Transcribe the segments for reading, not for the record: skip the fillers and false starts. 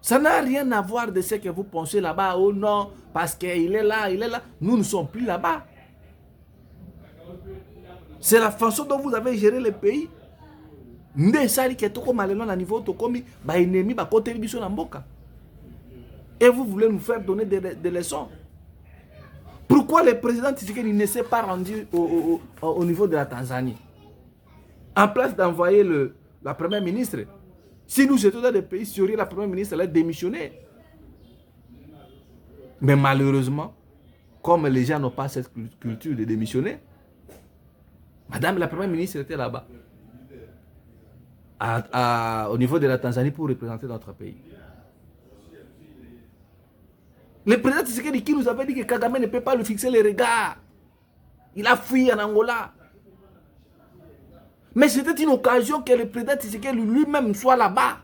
Ça n'a rien à voir de ce que vous pensez là-bas. Oh non, parce qu'il est là, il est là. Nous ne sommes plus là-bas. C'est la façon dont vous avez géré le pays. Et vous voulez nous faire donner des leçons. Pourquoi le président Tshisekedi ne s'est pas rendu au niveau de la Tanzanie? En place d'envoyer la première ministre. Si nous étions dans des pays sérieux, la première ministre allait démissionner. Mais malheureusement, comme les gens n'ont pas cette culture de démissionner, madame la première ministre était là-bas. Au niveau de la Tanzanie pour représenter notre pays. Le président Tshisekedi qui nous avait dit que Kagame ne peut pas lui fixer les regards. Il a fui en Angola. Mais c'était une occasion que le président Tshisekedi lui-même soit là-bas.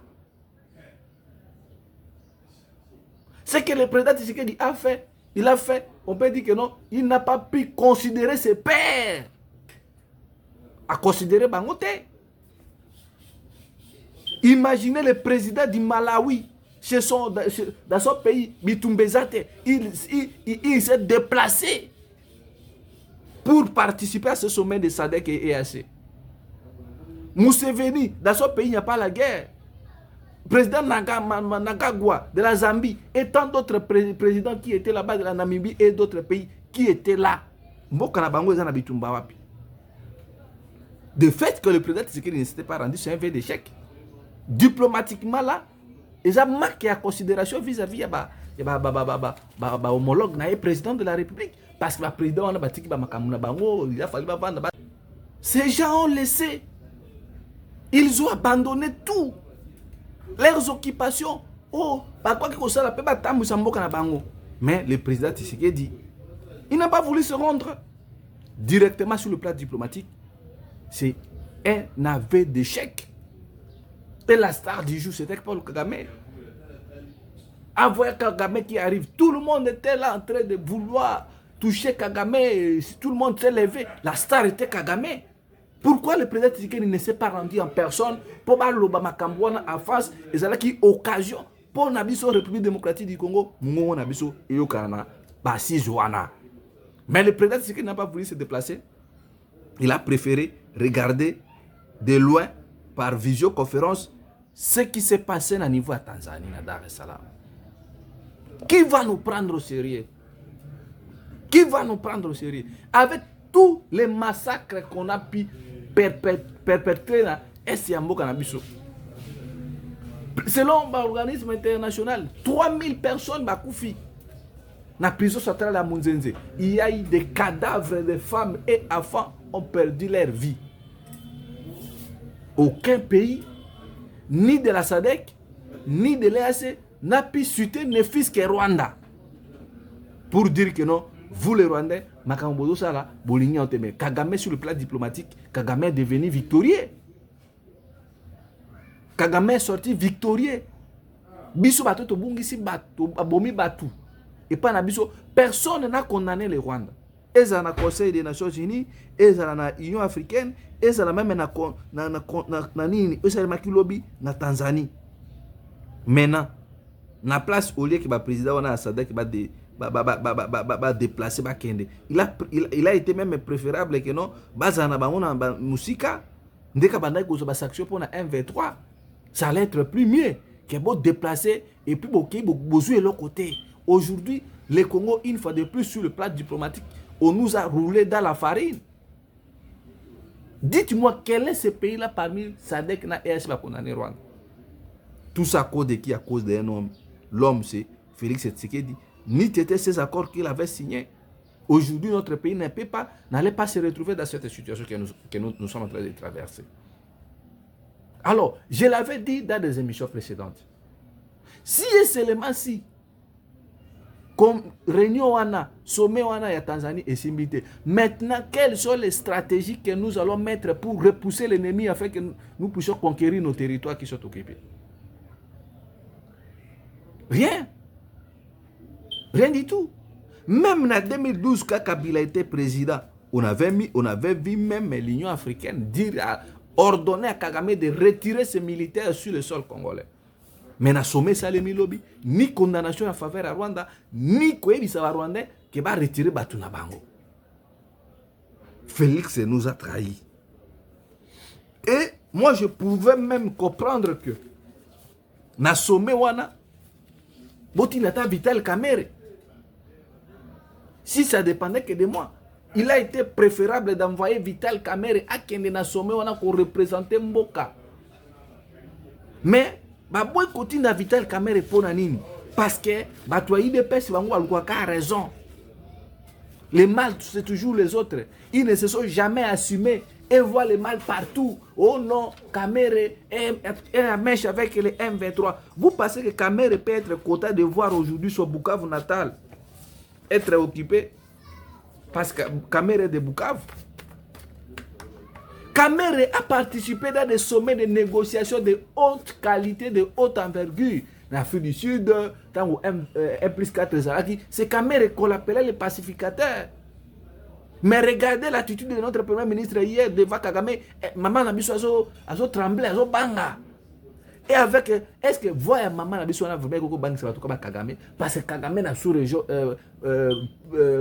Ce que le président Tshisekedi a fait, on peut dire que non, il n'a pas pu considérer ses pairs. À considérer Bangote. Imaginez le président du Malawi, dans son pays, Bitumbezate, il s'est déplacé pour participer à ce sommet de SADC et EAC. Museveni, dans son pays, il n'y a pas la guerre. Président Nagagwa de la Zambie et tant d'autres présidents qui étaient là-bas de la Namibie et d'autres pays qui étaient là. De fait que le président Tshisekedi ne s'était pas rendu, c'est un fait d'échec. Diplomatiquement là, ils ont marqué à considération vis-à-vis de homologue président de la République. Parce que le président il a fallu. Ces gens ont laissé. Ils ont abandonné tout. Leurs occupations. Mais le président Tshisekedi, il n'a pas voulu se rendre directement sur le plan diplomatique. C'est un aveu d'échec. Et la star du jour, c'était Paul Kagame. Avoir Kagame qui arrive, tout le monde était là en train de vouloir toucher Kagame. Tout le monde s'est levé. La star était Kagame. Pourquoi le président Tshisekedi ne s'est pas rendu en personne pour parler l'Obama Kambouana en face et c'est là qui occasion pour Nabiso République démocratique du Congo, Mungo Nabiso et Yokarana, Bassi Joana. Mais le président Tshisekedi n'a pas voulu se déplacer. Il a préféré regarder de loin par visioconférence ce qui s'est passé au niveau de Tanzanie, à Dar es Salaam. Qui va nous prendre au sérieux? Qui va nous prendre au sérieux? Avec tous les massacres qu'on a pu perpétrer dans Essiambo Kanabiso. Selon l'organisme international, 3000 personnes sont mortes. Dans la prison centrale à Munzenze, il y a eu des cadavres de femmes et enfants ont perdu leur vie. Aucun pays, ni de la SADC, ni de l'EAC, n'a pu citer ne fût-ce que Rwanda. Pour dire que non, vous les Rwandais, Makambodo Sala, Boligny Oteme, Kagame sur le plan diplomatique, Kagame est devenu victorieux. Kagame est sorti victorieux. Biso bato to bungisi bato, abomi batu. Et pas na biso, personne n'a condamné le Rwanda. Et ça na Conseil des Nations Unies, et ça na Union africaine, et ça même na nini, et ça na Kilobi na Tanzanie. Maintenant, na place au lieu que le président on a SADC va déplacer Bakende. Il a été même préférable que non, bazana bamona musika, ndeka bandai ko ba sanction pour na M23. Ça allait être plus mieux que beau déplacer et puis besoin de l'autre côté. Aujourd'hui, le Congo, une fois de plus sur le plan diplomatique, on nous a roulé dans la farine. Dites-moi, quel est ce pays-là parmi SADC et EAC va condamner Rwanda? Tout ça à cause de qui? À cause d'un homme. L'homme, c'est Félix Tshisekedi. Ni était ces accords qu'il avait signés. Aujourd'hui, notre pays n'allait pas se retrouver dans cette situation que nous sommes en train de traverser. Alors, je l'avais dit dans des émissions précédentes. Si et seulement si, comme réunion wana, sommet wana ya Tanzanie et Simbité, maintenant, quelles sont les stratégies que nous allons mettre pour repousser l'ennemi afin que nous puissions conquérir nos territoires qui sont occupés? Rien. Rien du tout. Même en 2012, quand Kabila était président, on avait vu même l'Union africaine ordonner à Kagame de retirer ses militaires sur le sol congolais. Mais na sommet salemi lobby, ni condamnation en faveur à Rwanda, ni koyebisa ba Rwandais qui va retirer batu na bango. Félix nous a trahis. Et moi je pouvais même comprendre que na sommet wana boti nata Vital Kamerhe. Si ça dépendait que de moi, il a été préférable d'envoyer Vital Kamerhe à Kende na sommet wana pour représenter Mboka. Mais ba boy continue na Vital Kamerhe pona nini? Parce que ba toi IDPS bango alikuwa ka raison. Les mal c'est toujours les autres. Ils ne se sont jamais assumés et voient le mal partout. Oh non, Kamerhe est à mèche avec les M23. Vous pensez que Kamerhe peut être content de voir aujourd'hui son Bukavu natal être occupé parce que Kamerhe est de Bukavu. Kamerhe a participé dans des sommets de négociations de haute qualité, de haute envergure. En Afrique du Sud, tant où M+4 c'est Kamerhe qu'on appelait le pacificateur. Mais regardez l'attitude de notre premier ministre hier devant Kagame. Maman Nabiso a tremblé, a banga. Et avec, est-ce que voyez maman Nabiso a vraiment banga ça va Kagame? Parce que Kagame na sous-région,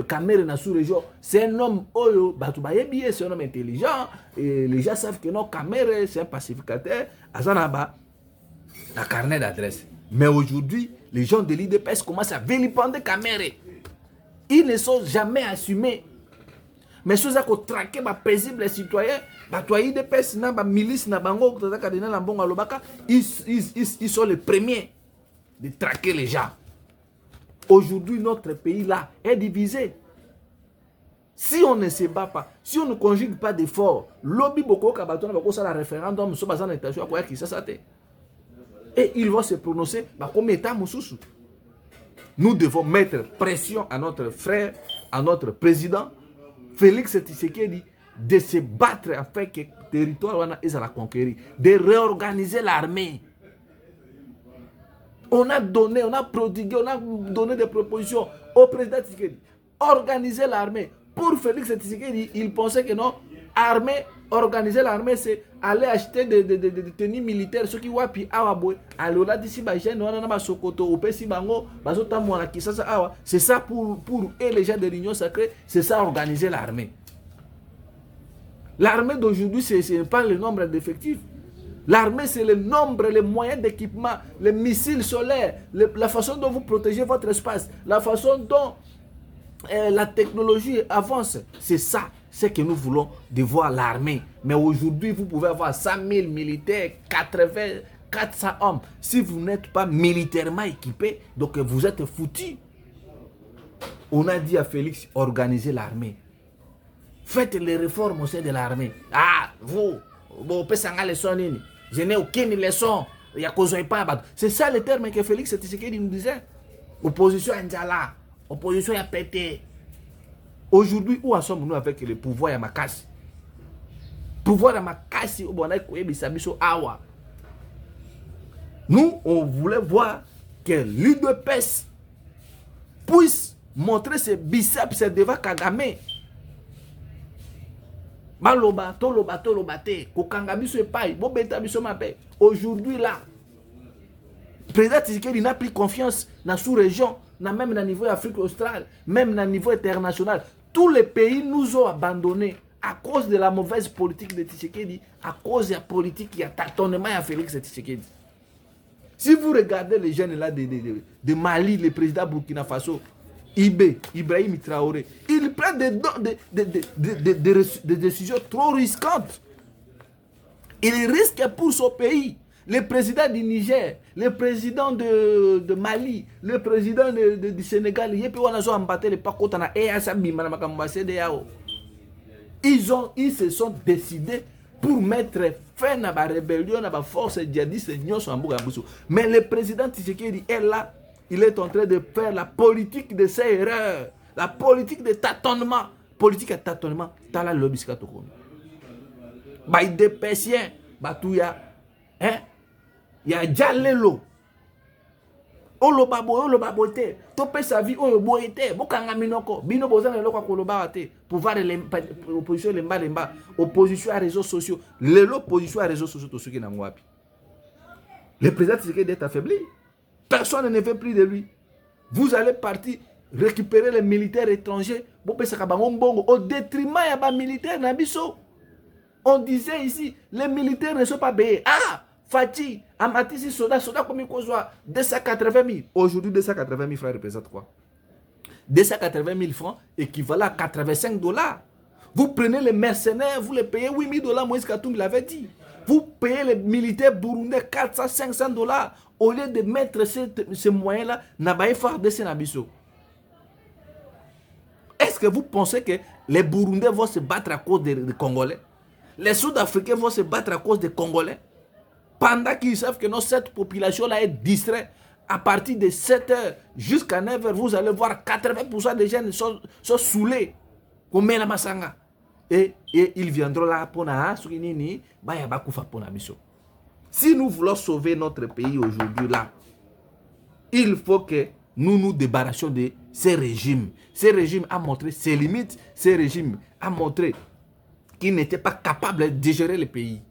Kamerhe na sous-région, c'est un homme oyo, Batubayebi, c'est un homme intelligent. Et les gens savent que non, Kamerhe c'est un pacificateur. Azanaba, la carnet d'adresse. Mais aujourd'hui, les gens de l'IDPS commencent à vilipender Kamerhe. Ils ne sont jamais assumés. Mais ceux qui ont traqué les paisibles citoyens, les milices, ils sont les premiers de traquer les gens. Aujourd'hui, notre pays là est divisé. Si on ne se bat pas, si on ne conjugue pas d'efforts, lobby beaucoup la référendum, et ils vont se prononcer comme État Moussoussou. Nous devons mettre pression à notre frère, à notre président, Félix Tshisekedi, de se battre afin que le territoire soit conquérir, de réorganiser l'armée. On a donné, on a prodigué, on a donné des propositions au président Tshisekedi. Organiser l'armée. Pour Félix Tshisekedi, il pensait que non, organiser l'armée, c'est aller acheter des tenues militaires. Ceux qui voient puis aller là d'ici, c'est ça pour eux, les gens de l'Union sacrée, c'est ça organiser l'armée. L'armée d'aujourd'hui, ce n'est pas le nombre d'effectifs. L'armée, c'est le nombre, les moyens d'équipement, les missiles solaires, la façon dont vous protégez votre espace, la façon dont la technologie avance. C'est ça, c'est que nous voulons de voir l'armée. Mais aujourd'hui, vous pouvez avoir 100 000 militaires, 80, 400 hommes. Si vous n'êtes pas militairement équipé, donc vous êtes foutus. On a dit à Félix, organisez l'armée. Faites les réformes au sein de l'armée. Ah, vous je n'ai aucune leçon. C'est ça le terme que Félix Tshisekedi nous disait. Opposition à Ndjala. Opposition à pété. Aujourd'hui, où en sommes-nous avec le pouvoir à Makassi? Pouvoir à Makassi, nous, on voulait voir que l'UDPS puisse montrer ses biceps devant Kagame. Baloba, toloba, te, kokanga biso epai, bobeta biso mabe. Aujourd'hui là, le président Tshisekedi n'a plus confiance dans la sous-région, même dans le niveau Afrique australe, même dans le niveau international. Tous les pays nous ont abandonnés à cause de la mauvaise politique de Tshisekedi, à cause de la politique qui a tâtonnement à Félix Tshisekedi. Si vous regardez les jeunes là de Mali, le président Burkina Faso, Ibrahim Traoré, il prend des décisions trop risquantes. Il risque pour son pays. Le président du Niger, le président de Mali, le président du Sénégal, ils se sont décidés pour mettre fin à la rébellion, à la force djihadiste. Mais le président Tshisekedi est là. Il est en train de faire la politique de ses erreurs, la politique de tâtonnement. Politique de tâtonnement, t'as la lobby skatokoni. Bah, il dépêche, bah, tout ya, hein, il y a déjà l'élo. Olobabote, topé sa vie, boite, bokanga minoko, bino bozan le loko kolobate, pouvoir l'opposition lemba, opposition à réseaux sociaux, l'opposition à réseaux sociaux, tout ce qui n'a pas. Le président Tshisekedi est affaibli. Personne ne veut plus de lui. Vous allez partir récupérer les militaires étrangers au détriment des militaires Nabiso. On disait ici, les militaires ne sont pas payés. Ah, Fati, Amatisi, soda, comme il soit 280 000. Aujourd'hui, 280 000 francs représentent quoi? 280 000 francs équivalent à 85 $. Vous prenez les mercenaires, vous les payez 8 000 $, Moïse Katoum l'avait dit. Vous payez les militaires burundais 400, 500 $. Au lieu de mettre ces moyens-là, Nabaye Fardé Nabiso. Est-ce que vous pensez que les Burundais vont se battre à cause des Congolais? Les Sud-Africains vont se battre à cause des Congolais? Pendant qu'ils savent que cette population-là est distraite, à partir de 7 h jusqu'à 9 h, vous allez voir 80% des jeunes sont saoulés. Comme la Masanga. Et ils viendront là pour si nous voulons sauver notre pays aujourd'hui là, il faut que nous nous débarrassions de ces régimes. Ces régimes ont montré ses limites. Ces régimes ont montré qu'ils n'étaient pas capables de gérer le pays.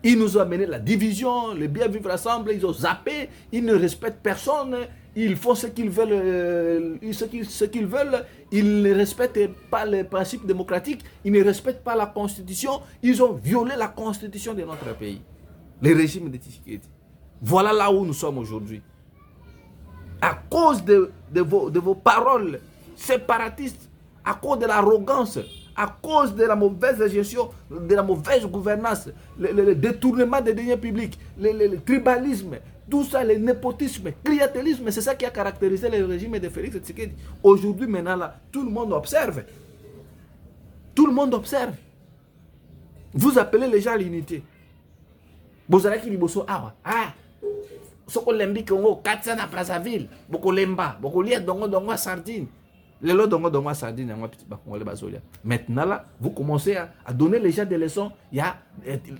Ils nous ont amené la division, le bien vivre ensemble, ils ont zappé, ils ne respectent personne, ils font ce qu'ils veulent, ils ne respectent pas les principes démocratiques, ils ne respectent pas la constitution, ils ont violé la constitution de notre pays. Le régime de Tshisekedi. Voilà là où nous sommes aujourd'hui. À cause de vos paroles séparatistes, à cause de l'arrogance, à cause de la mauvaise gestion, de la mauvaise gouvernance, le détournement des deniers publics, le tribalisme, tout ça, le népotisme, le clientélisme, c'est ça qui a caractérisé le régime de Félix Tshisekedi. Aujourd'hui, maintenant, là, tout le monde observe. Tout le monde observe. Vous appelez les gens à l'unité. Vous allez qui dit, ah, soko lembi Congo 400 à Brazzaville, beaucoup lemba, beaucoup lié dongo sardine. Les lots dongo sardine, maintenant là, vous commencez à donner les gens des leçons. Il y a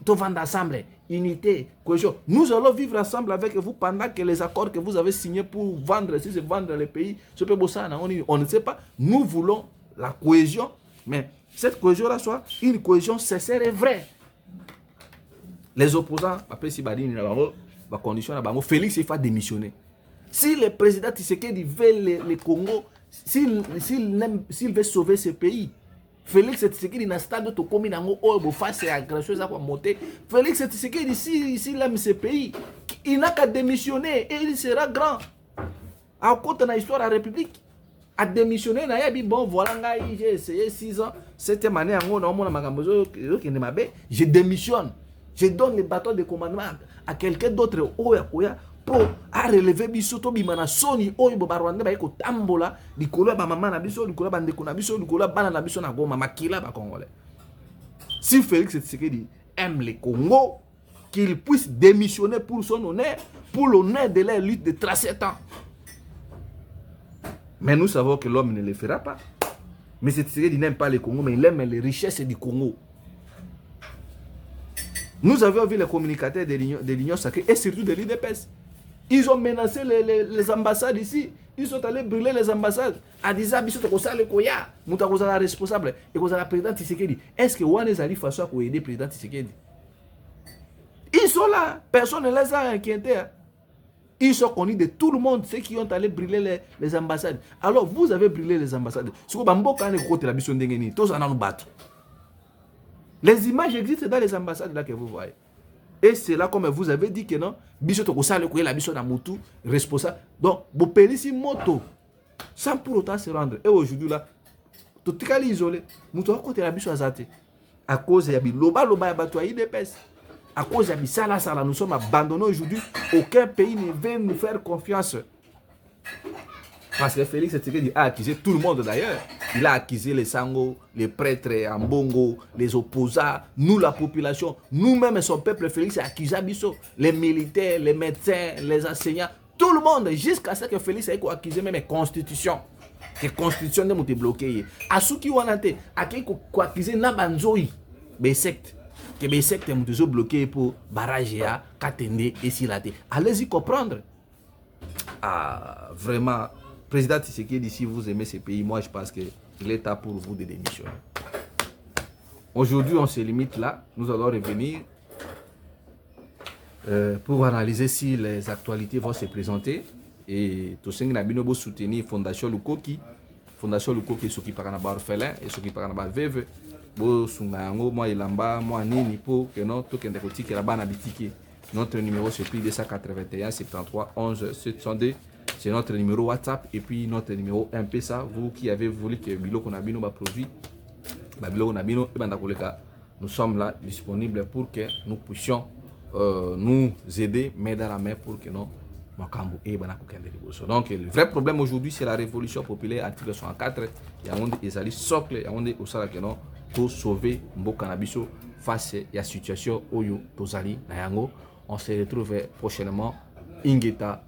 tout vendre ensemble, unité, cohésion. Nous allons vivre ensemble avec vous pendant que les accords que vous avez signés pour vendre, si c'est vendre les pays, on ne sait pas. Nous voulons la cohésion, mais cette cohésion-là soit une cohésion sincère et vraie. Les opposants, après si Badine, la condition, Félix il faut démissionner. Si le président Tshisekedi veut le Congo, s'il veut sauver ce pays, Félix Tshisekedi n'a stade de commune en face à agression à monter. Félix Tshisekedi s'il aime ce pays, il n'a qu'à démissionner et il sera grand. À côté de l'histoire de la République, à démissionner, bon voilà, j'ai essayé 6 ans, 7e année, je démissionne. Je donne le bâton de commandement à quelqu'un d'autre pour relever bisoto bimana soni oyo barwanda ba ko tambola likolo ba mama na biso likolo ba ndeko na biso likolo bana na biso na goma makila ba congolais. Si Félix Tshisekedi aime le Congo, qu'il puisse démissionner pour son honneur, pour l'honneur de leur lutte de 37 ans. Mais nous savons que l'homme ne le fera pas. Mais Tshisekedi n'aime pas le Congo, mais il aime les richesses du Congo. Nous avions vu les communicateurs de l'Union sacrée et surtout de l'UDPS. Ils ont menacé les ambassades ici. Ils sont allés brûler les ambassades. À disant, ils sont allés koya. Nous sommes responsables. Et vous avez le président Tshisekedi. Est-ce que Wane Zali façon pour aider le président Tshisekedi? Ils sont là. Personne ne les a inquiétés. Ils sont connus de tout le monde, ceux qui ont allé brûler les ambassades. Alors, vous avez brûlé les ambassades. Les images existent dans les ambassades là que vous voyez. Et c'est là, comme vous avez dit que non, la responsable. Donc, vous payez ici moto, sans pour autant se rendre. Et aujourd'hui là, tout est isolé. Nous avons côté la biso azate. À cause de loba IDPS. À cause de sala, nous sommes abandonnés aujourd'hui. Aucun pays ne veut nous faire confiance. Parce que Félix Tshisekedi a accusé tout le monde d'ailleurs. Il a accusé les Sango, les prêtres en Bongo, les opposants, nous la population, nous-mêmes son peuple. Félix a accusé Abisso, les militaires, les médecins, les enseignants, tout le monde, jusqu'à ce que Félix ait accusé même la constitution. Que la constitution ne été bloquée. À ceux qui ont été accusé Nabanzoi, les sectes. Que les sectes ont été bloquées pour barrage à Katende et Silate. Allez-y comprendre. Ah, vraiment. Président Tshisekedi, si vous aimez ce pays, moi je pense qu'il est temps pour vous de démissionner. Aujourd'hui, on se limite là. Nous allons revenir pour analyser si les actualités vont se présenter. Et tout ce qui est soutenir Fondation Lukoki. Fondation Lukoki, ce qui parle de orphelin et ce qui parle de veuve. Moi, Ilamba, moi, Nini, pour que non, tout le monde qui est là-bas n'habite. Notre numéro c'est plus 281 73 11 702. C'est notre numéro WhatsApp et puis notre numéro MP-SA. Vous qui avez voulu que Bilo Konabino va produit, Bilo Konabino et nous sommes là disponibles pour que nous puissions nous aider, main dans la main pour que nous donc le vrai problème aujourd'hui c'est la révolution populaire article 64. Il y a des alliés socles, il y a des osala pour sauver Mboka Nabiso face à la situation où Tozali Nayango. On se retrouve prochainement. Ingeta.